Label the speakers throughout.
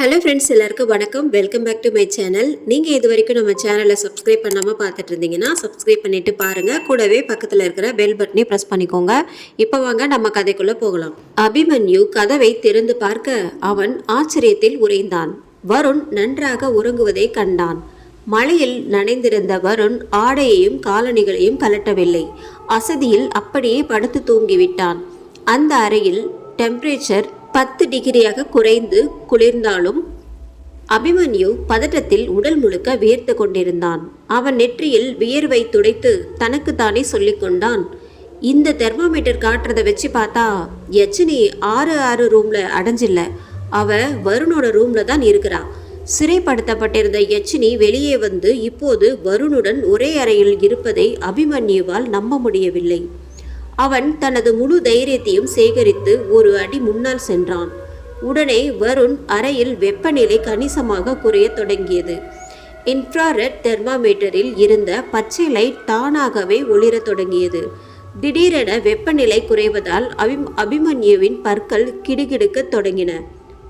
Speaker 1: Hello friends, எல்லாருக்கும் வணக்கம். Welcome back to my channel. நீங்கள் இது வரைக்கும் நம்ம சேனலை சப்ஸ்கிரைப் பண்ணாமல் பார்த்துட்டு இருந்தீங்கன்னா சப்ஸ்கிரைப் பண்ணிட்டு பாருங்கள். கூடவே பக்கத்தில் இருக்கிற பெல் பட்டனை ப்ரெஸ் பண்ணிக்கோங்க. இப்போ வாங்க நம்ம கதைக்குள்ளே போகலாம். அபிமன்யு கதவை திறந்து பார்க்க அவன் ஆச்சரியத்தில் உறைந்தான். வருண் நன்றாக உறங்குவதை கண்டான். மழையில் நனைந்திருந்த வருண் ஆடையையும் காலணிகளையும் கலட்டவில்லை. அசதியில் அப்படியே படுத்து தூங்கிவிட்டான். அந்த அறையில் டெம்பரேச்சர் 10 டிகிரியாக குறைந்து குளிர்ந்தாலும் அபிமன்யு பதட்டத்தில் உடல் முழுக்க வியர்த்து கொண்டிருந்தான். அவன் நெற்றியில் வியர்வை துடைத்து தனக்குத்தானே சொல்லிக் கொண்டான், இந்த தெர்மாமீட்டர் காட்டுறதை வச்சு பார்த்தா யச்சினி 6 ரூம்ல அடைஞ்சில்ல, அவ வருணோட ரூம்ல தான் இருக்கிறா. சிறைப்படுத்தப்பட்டிருந்த யச்சினி வெளியே வந்து இப்போது வருணுடன் ஒரே அறையில் இருப்பதை அபிமன்யுவால் நம்ப முடியவில்லை. அவன் தனது முழு தைரியத்தையும் சேகரித்து ஒரு அடி முன்னால் சென்றான். உடனே வருண் அறையில் வெப்பநிலை கணிசமாக குறைய தொடங்கியது. இன்ஃப்ராரெட் தெர்மாமீட்டரில் இருந்த பச்சை லைட் தானாகவே ஒளிரத் தொடங்கியது. திடீரென வெப்பநிலை குறைவதால் அபிமன்யுவின் பற்கள் கிடுகிடுக்க தொடங்கின.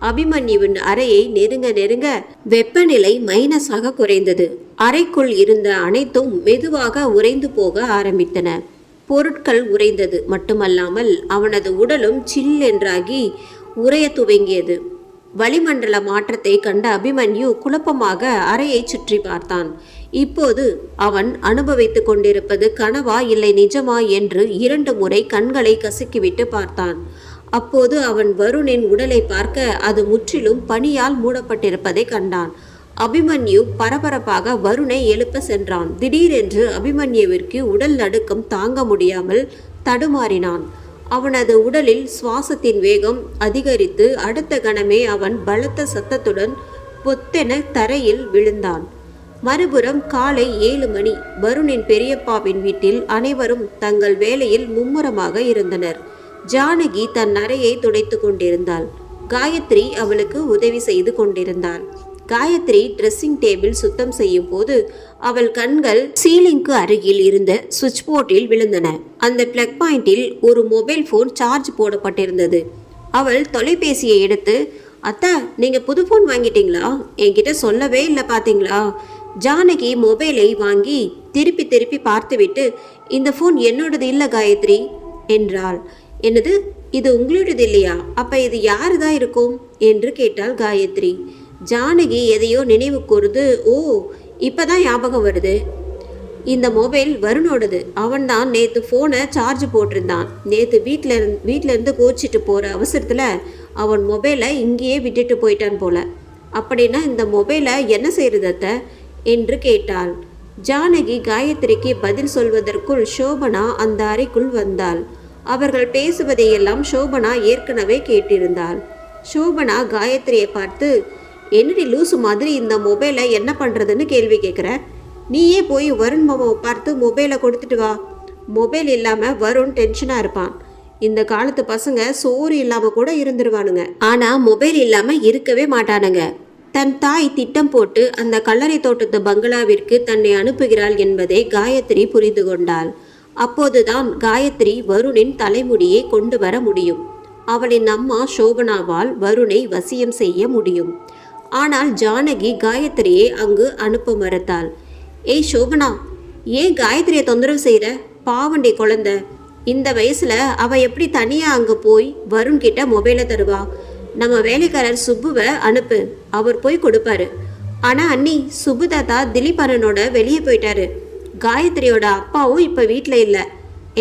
Speaker 1: அபிமன்யுவின் அறையை நெருங்க நெருங்க வெப்பநிலை மைனஸாக குறைந்தது. அறைக்குள் இருந்த அனைத்தும் மெதுவாக உறைந்து போக ஆரம்பித்தன. பொருட்கள் உறைந்தது மட்டுமல்லாமல் அவனது உடலும் சில் என்றாகி உறைய துவங்கியது. வளிமண்டல மாற்றத்தை கண்ட அபிமன்யு குழப்பமாக அறையை சுற்றி பார்த்தான். இப்போது அவன் அனுபவித்துக் கொண்டிருப்பது கனவா இல்லை நிஜமா என்று 2 முறை கண்களை கசக்கிவிட்டு பார்த்தான். அப்போது அவன் வருணின் உடலை பார்க்க அது முற்றிலும் பனியால் மூடப்பட்டிருப்பதை கண்டான். அபிமன்யு பரபரப்பாக வருணை எழுப்ப சென்றான். திடீரென்று அபிமன்யுவிற்கு உடல் நடுக்கம் தாங்க முடியாமல் தடுமாறினான். அவனது உடலில் சுவாசத்தின் வேகம் அதிகரித்து அடுத்த கணமே அவன் பலத்த சத்தத்துடன் பொத்தென தரையில் விழுந்தான். மறுபுறம் காலை 7 மணி. வருணின் பெரியப்பாவின் வீட்டில் அனைவரும் தங்கள் வேலையில் மும்முரமாக இருந்தனர். ஜானகி தன் அறையை துடைத்து கொண்டிருந்தாள். காயத்ரி அவளுக்கு உதவி செய்து கொண்டிருந்தாள். காயத்ரி ட்ரெஸ்ஸிங் டேபிள் சுத்தம் செய்யும் போது அவள் கண்கள் சீலிங்க்கு அருகில் இருந்த சுவிட்ச் போர்டில் விழுந்தன. அந்த பிளக் பாயிண்டில் ஒரு மொபைல் ஃபோன் சார்ஜ் போடப்பட்டிருந்தது. அவள் தொலைபேசியை எடுத்து, அத்தா, நீங்கள் புது ஃபோன் வாங்கிட்டீங்களா? என்கிட்ட சொல்லவே இல்லை பார்த்தீங்களா? ஜானகி மொபைலை வாங்கி திருப்பி திருப்பி பார்த்துவிட்டு, இந்த ஃபோன் என்னோடது இல்லை காயத்ரி என்றாள். என்னது, இது உங்களோடது இல்லையா? அப்போ இது யாரு தான் இருக்கும் என்று கேட்டாள் காயத்ரி. ஜானகி எதையோ நினைவு கூர்ந்து, ஓ, இப்போதான் ஞாபகம் வருது, இந்த மொபைல் வருணோடது. அவன்தான் நேற்று ஃபோனை சார்ஜ் போட்டிருந்தான். நேற்று வீட்டிலேருந்து கோச்சிட்டு போகிற அவசரத்தில் அவன் மொபைலை இங்கேயே விட்டுட்டு போயிட்டான் போல. அப்படின்னா இந்த மொபைலை என்ன செய்யறதத்த என்று கேட்டாள். ஜானகி காயத்ரிக்கு பதில் சொல்வதற்குள் சோபனா அந்த அறைக்குள் வந்தாள். அவர்கள் பேசுவதையெல்லாம் சோபனா ஏற்கனவே கேட்டிருந்தாள். சோபனா காயத்ரியை பார்த்து, என்னடி லூசு மாதிரி இந்த மொபைலை என்ன பண்ணுறதுன்னு கேள்வி கேட்குற? நீயே போய் வருண் மாமாவை பார்த்து மொபைலை கொடுத்துட்டு வா. மொபைல் இல்லாமல் வருண் டென்ஷனாக இருப்பான். இந்த காலத்து பசங்க சோறு இல்லாமல் கூட இருந்துருவானுங்க, ஆனால் மொபைல் இல்லாமல் இருக்கவே மாட்டானுங்க. தன் தாய் திட்டம் போட்டு அந்த கல்லறை தோட்டத்து பங்களாவிற்கு தன்னை அனுப்புகிறாள் என்பதை காயத்ரி புரிந்து கொண்டாள். அப்போதுதான் காயத்ரி வருணின் தலைமுடியை கொண்டு வர முடியும். அவளின் அம்மா சோபனாவால் வருணை வசியம் செய்ய முடியும். ஆனால் ஜானகி காயத்ரியை அங்கு அனுப்ப மறுத்தாள். ஏய் சோபனா, ஏன் காயத்ரியை தொந்தரவு செய்கிற? பாவண்டி குழந்தை, இந்த வயசில் அவள் எப்படி தனியாக அங்கே போய் வருண் கிட்ட மொபைலை தருவா? நம்ம வேலைக்காரர் சுப்புவை அனுப்பு, அவர் போய் கொடுப்பாரு. ஆனால் அண்ணி, சுப்பு தாத்தா திலீப் அண்ணனோட வெளியே போயிட்டாரு. காயத்ரியோட அப்பாவும் இப்போ வீட்டில் இல்லை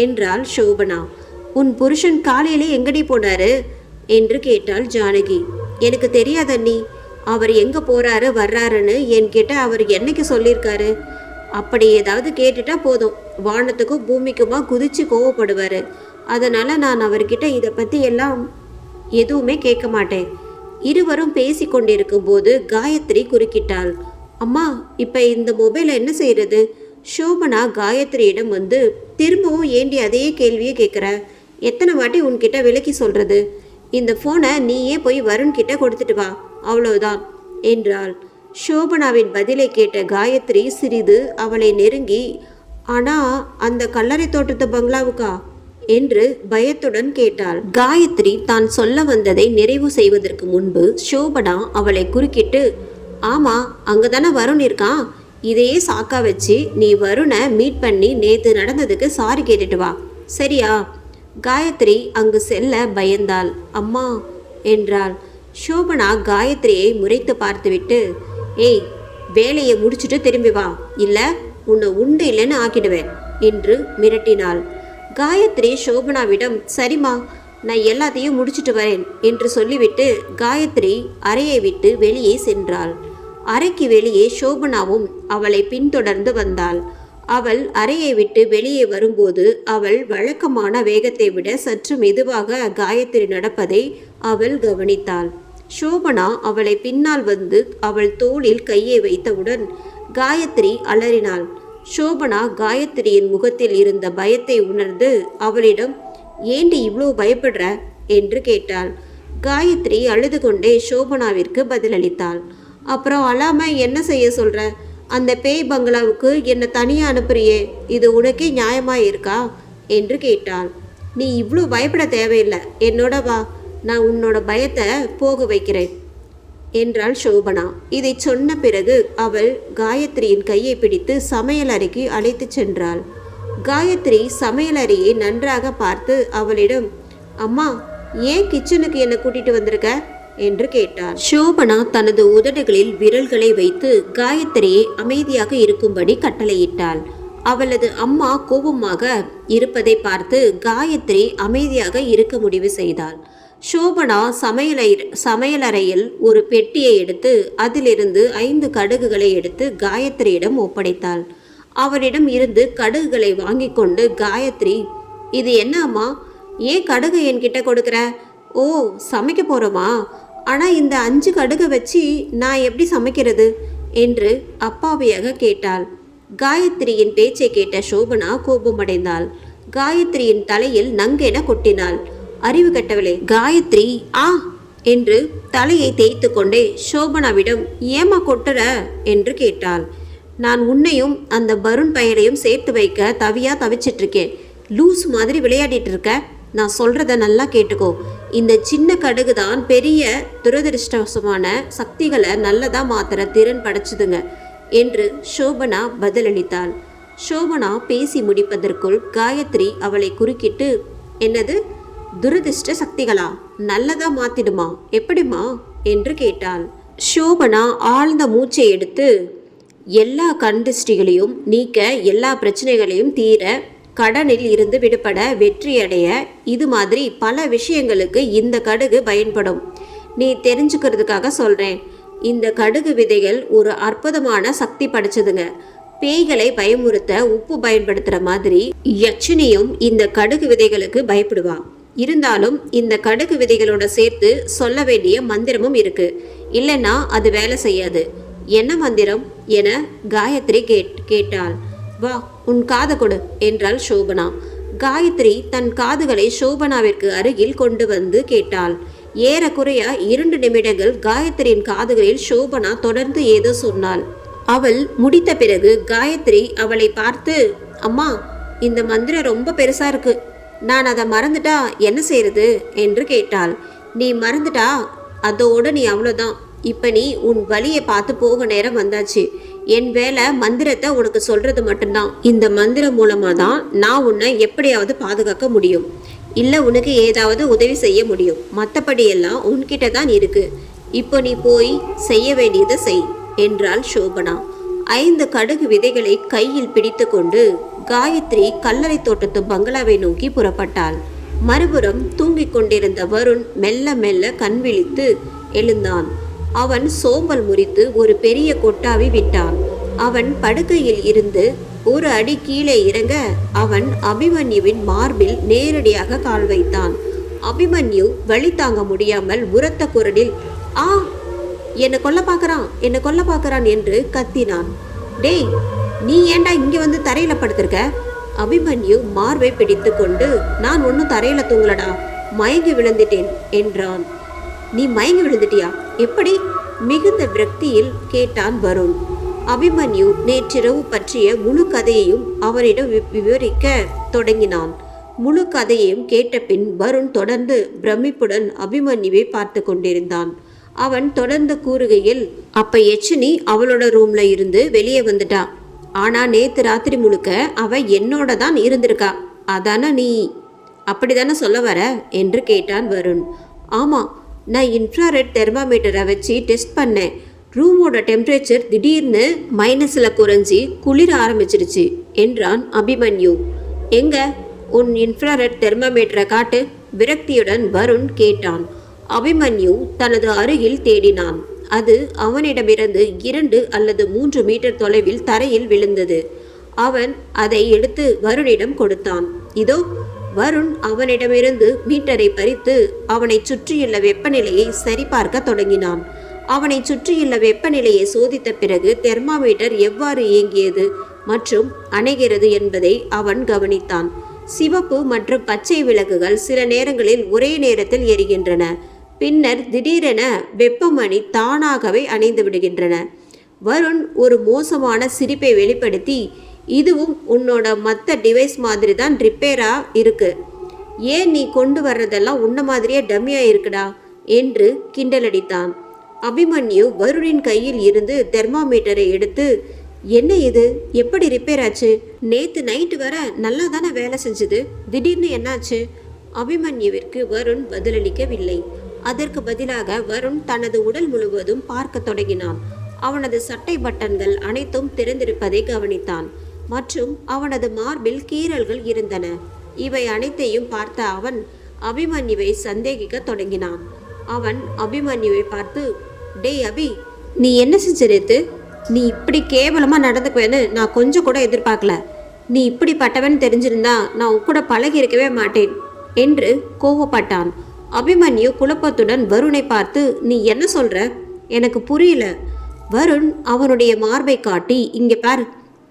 Speaker 1: என்றாள் சோபனா. உன் புருஷன் காலையிலே எங்கடி போனாரு என்று கேட்டாள் ஜானகி. எனக்கு தெரியாது அண்ணி, அவர் எங்கே போகிறாரு வர்றாருன்னு என்கிட்ட அவர் என்னைக்கு சொல்லியிருக்காரு? அப்படி ஏதாவது கேட்டுட்டா போதும், வானத்துக்கும் பூமிக்குமா குதிச்சு கோவப்படுவார். அதனால் நான் அவர்கிட்ட இதை பற்றி எல்லாம் எதுவுமே கேட்க மாட்டேன். இருவரும் பேசி கொண்டிருக்கும் போது காயத்ரி குறுக்கிட்டாள். அம்மா, இப்போ இந்த மொபைலை என்ன செய்கிறது? சோபனா காயத்ரியிடம் வந்து, திரும்பவும் ஏண்டி அதே கேள்வியே கேட்குற? எத்தனை வாட்டி உன்கிட்ட விலக்கி சொல்கிறது? இந்த ஃபோனை நீயே போய் வருண்கிட்ட கொடுத்துட்டு வா, அவ்வளவுதான் என்றாள். சோபனாவின் பதிலை கேட்ட காயத்ரி சிறிது அவளை நெருங்கி, ஆனா அந்த கல்லறை தோட்டத்து பங்களாவுக்கா என்று பயத்துடன் கேட்டாள். காயத்ரி தான் சொல்ல வந்ததை நிறைவு செய்வதற்கு முன்பு சோபனா அவளை குறுக்கிட்டு, ஆமா அங்கதானே வருண் இருக்கான், இதையே சாக்கா வச்சு நீ வருணை மீட் பண்ணி நேத்து நடந்ததுக்கு சாரி கேட்டுட்டு வா, சரியா? காயத்ரி அங்கு செல்ல பயந்தாள். அம்மா என்றாள். சோபனா காயத்ரியை முறைத்து பார்த்துவிட்டு, ஏய் வேலையை முடிச்சுட்டு திரும்பி வா, இல்லை உன்னை உண்டு இல்லைன்னு ஆக்கிடுவேன் என்று மிரட்டினாள். காயத்ரி சோபனாவிடம், சரிம்மா நான் எல்லாத்தையும் முடிச்சுட்டு வரேன் என்று சொல்லிவிட்டு காயத்ரி அறையை விட்டு வெளியே சென்றாள். அறைக்கு வெளியே சோபனாவும் அவளை பின்தொடர்ந்து வந்தாள். அவள் அறையை விட்டு வெளியே வரும்போது அவள் வழக்கமான வேகத்தை விட சற்று மெதுவாக காயத்ரி நடப்பதை அவள் கவனித்தாள். சோபனா அவளை பின்னால் வந்து அவள் தோளில் கையை வைத்தவுடன் காயத்ரி அலறினாள். சோபனா காயத்ரியின் முகத்தில் இருந்த பயத்தை உணர்ந்து அவளிடம், ஏண்டி இவ்வளோ பயப்படுற என்று கேட்டாள். காயத்ரி அழுது கொண்டே சோபனாவிற்கு பதிலளித்தாள். அப்புறம் அழாம என்ன செய்ய சொல்ற? அந்த பேய் பங்களாவுக்கு என்னை தனியாக அனுப்புறியே, இது உனக்கே நியாயமாக இருக்கா என்று கேட்டாள். நீ இவ்வளோ பயப்பட தேவையில்லை, என்னோட வா, நான் உன்னோட பயத்தை போக வைக்கிறேன் என்றாள் சோபனா. இதை சொன்ன பிறகு அவள் காயத்ரியின் கையை பிடித்து சமையலறைக்கு அழைத்து சென்றாள். காயத்ரி சமையலறையை நன்றாக பார்த்து அவளிடம், அம்மா ஏன் கிச்சனுக்கு என்னை கூட்டிட்டு வந்திருக்க என்று கேட்டாள். சோபனா தனது உதடுகளில் விரல்களை வைத்து காயத்ரியை அமைதியாக இருக்கும்படி கட்டளையிட்டாள். அவளது அம்மா கோபமாக இருப்பதை பார்த்து காயத்ரி அமைதியாக இருக்க முடிவு செய்தாள். சோபனா சமையலறையில் ஒரு பெட்டியை எடுத்து அதிலிருந்து 5 கடுகுகளை எடுத்து காயத்ரியிடம் ஒப்படைத்தாள். அவரிடம் இருந்து கடுகுகளை வாங்கி கொண்டு காயத்ரி, இது என்ன அம்மா, ஏன் கடுகு என்கிட்ட கொடுக்குற? ஓ சமைக்க போகிறோமா? ஆனால் இந்த 5 கடுகை வச்சு நான் எப்படி சமைக்கிறது என்று அப்பாவியாக கேட்டாள். காயத்ரியின் பேச்சை கேட்ட சோபனா கோபமடைந்தாள். காயத்ரியின் தலையில் நங்கென கொட்டினாள். அறிவு கட்டவளே! காயத்ரி ஆ என்று தலையை தேய்த்து கொண்டே சோபனாவிடம், ஏமா கொட்டுற என்று கேட்டாள். நான் உன்னையும் அந்த வருண் பையனையும் சேர்த்து வைக்க தவிச்சிட்டு இருக்கேன். லூஸ் மாதிரி விளையாடிட்டு இருக்க. நான் சொல்றத நல்லா கேட்டுக்கோ. இந்த சின்ன கடுகு தான் பெரிய துரதிருஷ்டவசமான சக்திகளை நல்லதா மாத்திர திறன் படைச்சுதுங்க என்று சோபனா பதிலளித்தாள். சோபனா பேசி முடிப்பதற்குள் காயத்ரி அவளை குறுக்கிட்டு, என்னது துரதிருஷ்ட சக்திகளா? நல்லதா மாத்திடுமா? எப்படிமா என்று கேட்டாள். சோபனா ஆழ்ந்த மூச்சை எடுத்து, எல்லா கண்திஷ்டிகளையும் நீக்க, எல்லா பிரச்சனைகளையும் தீர, கடனில் இருந்து விடுபட, வெற்றியடைய, இது மாதிரி பல விஷயங்களுக்கு இந்த கடுகு பயன்படும். நீ தெரிஞ்சுக்கிறதுக்காக சொல்கிறேன். இந்த கடுகு விதைகள் ஒரு அற்புதமான சக்தி படைச்சதுங்க. பேய்களை பயமுறுத்த உப்பு பயன்படுத்துகிற மாதிரி யட்சினியும் இந்த கடுகு விதைகளுக்கு பயப்படுவா. இருந்தாலும் இந்த கடுகு விதைகளோட சேர்த்து சொல்ல வேண்டிய மந்திரமும் இருக்கு, இல்லைன்னா அது வேலை செய்யாது. என்ன மந்திரம் என காயத்ரி கேட்டாள். வா உன் காதை கொடு என்றாள் சோபனா. காயத்ரி தன் காதுகளை சோபனாவிற்கு அருகில் கொண்டு வந்து கேட்டாள். ஏறக்குறைய 2 நிமிடங்கள் காயத்ரியின் காதுகளில் சோபனா தொடர்ந்து ஏதோ சொன்னாள். அவள் முடித்த பிறகு காயத்ரி அவளை பார்த்து, அம்மா இந்த மந்திரம் ரொம்ப பெருசா இருக்கு, நான் அதை மறந்துட்டா என்ன செய்யறது என்று கேட்டாள். நீ மறந்துட்டா அதோடு நீ அவ்வளோதான். இப்போ நீ உன் வழியை பார்த்து போக நேரம் வந்தாச்சு. என் வேலை மந்திரத்தை உனக்கு சொல்றது மட்டும்தான். இந்த மந்திரம் மூலமாக தான் நான் உன்னை எப்படியாவது பாதுகாக்க முடியும், இல்லை உனக்கு ஏதாவது உதவி செய்ய முடியும். மற்றபடி எல்லாம் உன்கிட்ட தான் இருக்கு. இப்போ நீ போய் செய்ய வேண்டியதை செய் என்றாள் சோபனா. 5 கடுகு விதைகளை கையில் பிடித்து கொண்டு காயத்ரி கல்லறை தோட்டத்து பங்களாவை நோக்கி புறப்பட்டாள். மறுபுறம் தூங்கிக் கொண்டிருந்த வருண் மெல்ல மெல்ல கண் விழித்து எழுந்தான். அவன் சோம்பல் முறித்து ஒரு பெரிய கொட்டாவி விட்டான். அவன் படுக்கையில் இருந்து ஒரு அடி கீழே இறங்க அவன் அபிமன்யுவின் மார்பில் நேரடியாக கால் வைத்தான். அபிமன்யு வலி தாங்க முடியாமல் உரத்த குரலில், ஆ என்னை கொல்ல பார்க்கறான் என்று கத்தினான். டேய் நீ ஏண்டா இங்கே வந்து தரையில படுத்திருக்க? அபிமன்யு மார்பை பிடித்து கொண்டு, நான் ஒன்றும் தரையில தூங்கலடா, மயங்கி விழுந்துட்டேன் என்றான். நீ மயங்கி விழுந்துட்டியா? எப்படி? மிகுந்த விரக்தியில் கேட்டான் வருண். அபிமன்யு நேற்றிரவு பற்றிய முழு கதையையும் அவனிடம் விவரிக்க தொடங்கினான். முழு கதையையும் கேட்ட பின் வருண் தொடர்ந்து பிரமிப்புடன் அபிமன்யுவை பார்த்து கொண்டிருந்தான். அவன் தொடர்ந்து கூறுகையில், அப்ப யட்சினி அவளோட ரூம்ல இருந்து வெளியே வந்துட்டா. ஆனா நேத்து ராத்திரி முழுக்க அவ என்னோட தான் இருந்திருக்கா. அதான நீ அப்படிதானே சொல்ல வர என்று கேட்டான் வருண். ஆமா, நான் இன்ஃப்ராரெட் தெர்மாமீட்டரை வச்சு டெஸ்ட் பண்ணேன். ரூமோட டெம்பரேச்சர் திடீர்னு மைனஸில் குறைஞ்சி குளிர ஆரம்பிச்சிருச்சு என்றான் அபிமன்யு. எங்க உன் இன்ஃப்ராரெட் தெர்மாமீட்டரை காட்டு, விரக்தியுடன் வருண் கேட்டான். அபிமன்யு தனது அருகில் தேடினான். அது அவனிடமிருந்து 2 அல்லது 3 மீட்டர் தொலைவில் தரையில் விழுந்தது. அவன் அதை எடுத்து வருணிடம் கொடுத்தான். இதோ. வருண் அவனிடமிருந்து மீட்டரை பறித்து அவனை சுற்றியுள்ள வெப்பநிலையை சரிபார்க்க தொடங்கினான். அவனை சுற்றியுள்ள வெப்பநிலையை சோதித்த பிறகு தெர்மாமீட்டர் எவ்வாறு இயங்கியது மற்றும் அணைகிறது என்பதை அவன் கவனித்தான். சிவப்பு மற்றும் பச்சை விளக்குகள் சில நேரங்களில் ஒரே நேரத்தில் எரிகின்றன. பின்னர் திடீரென வெப்பமணி தானாகவே அணைந்து விடுகின்றன. வருண் ஒரு மோசமான சிரிப்பை வெளிப்படுத்தி, இதுவும் உன்னோட மற்ற டிவைஸ் மாதிரி தான் ரிப்பேரா இருக்கு. ஏன் நீ கொண்டு வர்றதெல்லாம் உன்ன மாதிரியே டம்மியா இருக்குடா என்று கிண்டலடித்தான். அபிமன்யு வருணின் கையில் இருந்து தெர்மாமீட்டரை எடுத்து, என்ன இது, எப்படி ரிப்பேர் ஆச்சு? நேத்து நைட்டு வர நல்லா தானே வேலை செஞ்சது, திடீர்னு என்னாச்சு? அபிமன்யுவிற்கு வருண் பதிலளிக்கவில்லை. அதற்கு பதிலாக வருண் தனது உடல் முழுவதும் பார்க்க தொடங்கினான். அவனது சட்டை பட்டன்கள் அனைத்தும் திறந்திருப்பதை கவனித்தான் மற்றும் அவனது மார்பில் கீறல்கள் இருந்தன. இவை அனைத்தையும் பார்த்த அவன் அபிமன்யுவை சந்தேகிக்க தொடங்கினான். அவன் அபிமன்யுவை பார்த்து, டேய் அபி, நீ என்ன செஞ்ச நேத்து? நீ இப்படி கேவலமாக நடந்துக்குவேன்னு நான் கொஞ்சம் கூட எதிர்பார்க்கல. நீ இப்படிப்பட்டவன் தெரிஞ்சிருந்தா நான் உன் கூட பழகி இருக்கவே மாட்டேன் என்று கோவப்பட்டான். அபிமன்யு குழப்பத்துடன் வருணை பார்த்து, நீ என்ன சொல்ற? எனக்கு புரியல. வருண் அவனுடைய மார்பை காட்டி, இங்கே பாரு,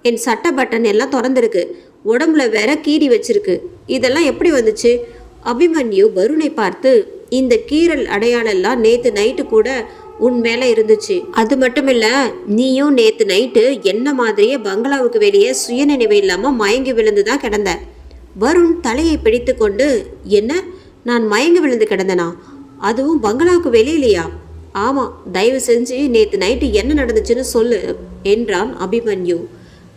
Speaker 1: என் சட்டை பட்டன் எல்லாம் திறந்திருக்கு, உடம்புல வேற கீறி வச்சிருக்கு, இதெல்லாம் எப்படி வந்துச்சு? அபிமன்யு வருணை பார்த்து, இந்த கீறல் அடையாளெல்லாம் நேத்து நைட்டு கூட உன் மேல இருந்துச்சு. அது மட்டும் இல்ல, நீயும் நேத்து நைட்டு என்ன மாதிரியே பங்களாவுக்கு வெளியே சுயநினைவு இல்லாம மயங்கி விழுந்துதான் கிடந்த. வருண் தலையை பிடித்து கொண்டு, என்ன, நான் மயங்கி விழுந்து கிடந்தனா? அதுவும் பங்களாவுக்கு வெளியிலையா? ஆமா, தயவு செஞ்சு நேத்து நைட்டு என்ன நடந்துச்சுன்னு சொல்லு என்றான் அபிமன்யு.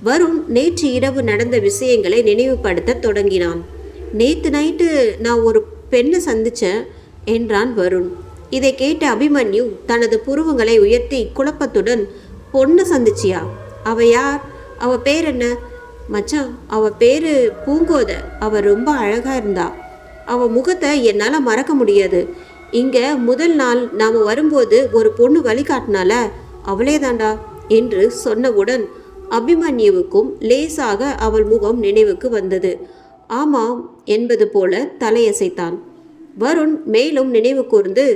Speaker 1: வருண் நேற்று இரவு நடந்த விஷயங்களை நினைவுபடுத்த தொடங்கினான். நேத்து நைட்டு நான் ஒரு பெண்ணை சந்திச்சேன் என்றான் வருண். இதை கேட்ட அபிமன்யு தனது புருவங்களை உயர்த்தி குழப்பத்துடன், பொண்ணு சந்திச்சியா? அவ யார்? அவ பேர் என்ன? மச்சான், அவ பேரு பூங்கோத. அவ ரொம்ப அழகா இருந்தா. அவ முகத்தை என்னால் மறக்க முடியாது. இங்கே முதல் நாள் நாம் வரும்போது ஒரு பொண்ணு வழிகாட்டினால அவளே தாண்டா என்று சொன்னவுடன் அபிமன்யுவுக்கும் லேசாக அவள் முகம் நினைவுக்கு வந்தது. ஆமாம் என்பது போல தலையசைத்தான். வருண் மேலும் நினைவு கூர்ந்து,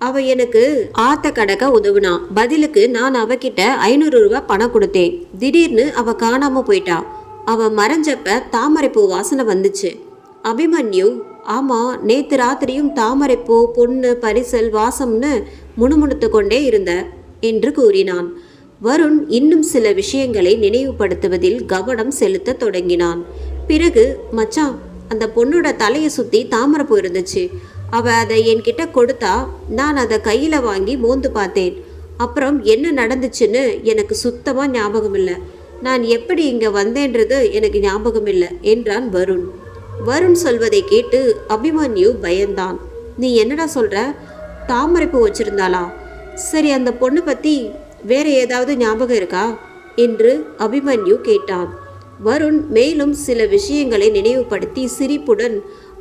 Speaker 1: அவ எனக்கு ஆத்த கடக்க உதவுனா. பதிலுக்கு நான் அவகிட்ட 500 ரூபாய் பணம் கொடுத்தேன். திடீர்னு அவ காணாம போயிட்டா. அவ மறைஞ்சப்ப தாமரைப்பூ வாசனை வந்துச்சு. அபிமன்யு, ஆமா, நேத்து ராத்திரியும் தாமரைப்பூ, பொண்ணு, பரிசல் வாசம்னு முணுமுணுத்து கொண்டே இருந்த என்று கூறினான். வருண் இன்னும் சில விஷயங்களை நினைவுபடுத்துவதில் கவனம் செலுத்த தொடங்கினான். பிறகு, மச்சான், அந்த பொண்ணோட தலையை சுற்றி தாமரைப்பூ இருந்துச்சு. அவள் அதை என்கிட்ட கொடுத்தா நான் அதை கையில் வாங்கி மோந்து பார்த்தேன். அப்புறம் என்ன நடந்துச்சுன்னு எனக்கு சுத்தமாக ஞாபகம் இல்லை. நான் எப்படி இங்கே வந்தேன்றது எனக்கு ஞாபகம் இல்லை என்றான் வருண். வருண் சொல்வதை கேட்டு அபிமன்யு பயந்தான். நீ என்னடா சொல்கிற? தாமரைப்பூ வச்சிருந்தாளா? சரி, அந்த பொண்ணு பற்றி வேற ஏதாவது ஞாபகம் இருக்கா என்று அபிமன்யு கேட்டான். வருண் மேலும் சில விஷயங்களை நினைவுபடுத்தி சிரிப்புடன்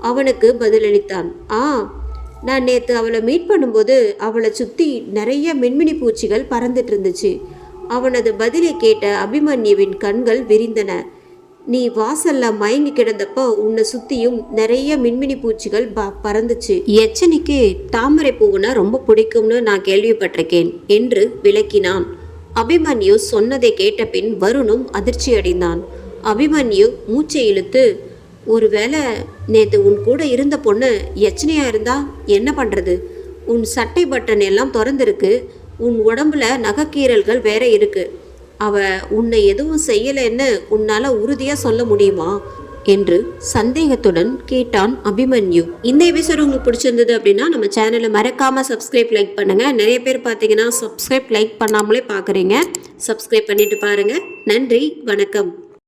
Speaker 1: அவனுக்கு பதிலளித்தான். நான் நேற்று அவளை மீட் பண்ணும்போது அவளை சுற்றி நிறைய மின்மினி பூச்சிகள் பறந்துட்டு இருந்துச்சு. அவனது பதிலை கேட்ட அபிமன்யுவின் கண்கள் விரிந்தன. நீ வாசல்ல மயங்கி கிடந்தப்போ உன்னை சுற்றியும் நிறைய மின்மினி பூச்சிகள் பறந்துச்சு. யட்சனிக்கு தாமரை பூவுனா ரொம்ப பிடிக்கும்னு நான் கேள்விப்பட்டிருக்கேன் என்று விளக்கினான். அபிமன்யு சொன்னதை கேட்ட பின் வருணும் அதிர்ச்சி அடைந்தான். அபிமன்யு மூச்சை இழுத்து, ஒருவேளை நேற்று உன் கூட இருந்த பொண்ணு யட்சனையா இருந்தா என்ன பண்றது? உன் சட்டை பட்டன் எல்லாம் திறந்திருக்கு, உன் உடம்புல நகைக்கீரல்கள் வேற இருக்கு. அவ உன்னை எதுவும் செய்யலைன்னு உன்னால உறுதியா சொல்ல முடியுமா என்று சந்தேகத்துடன் கேட்டான் அபிமன்யு. இந்த எபிசோட் உங்களுக்கு பிடிச்சிருந்தது அப்படின்னா நம்ம சேனலை மறக்காம சப்ஸ்கிரைப் லைக் பண்ணுங்க. நிறைய பேர் பார்த்தீங்கன்னா சப்ஸ்கிரைப் லைக் பண்ணாமலே பார்க்குறீங்க. சப்ஸ்கிரைப் பண்ணிட்டு பாருங்க. நன்றி, வணக்கம்.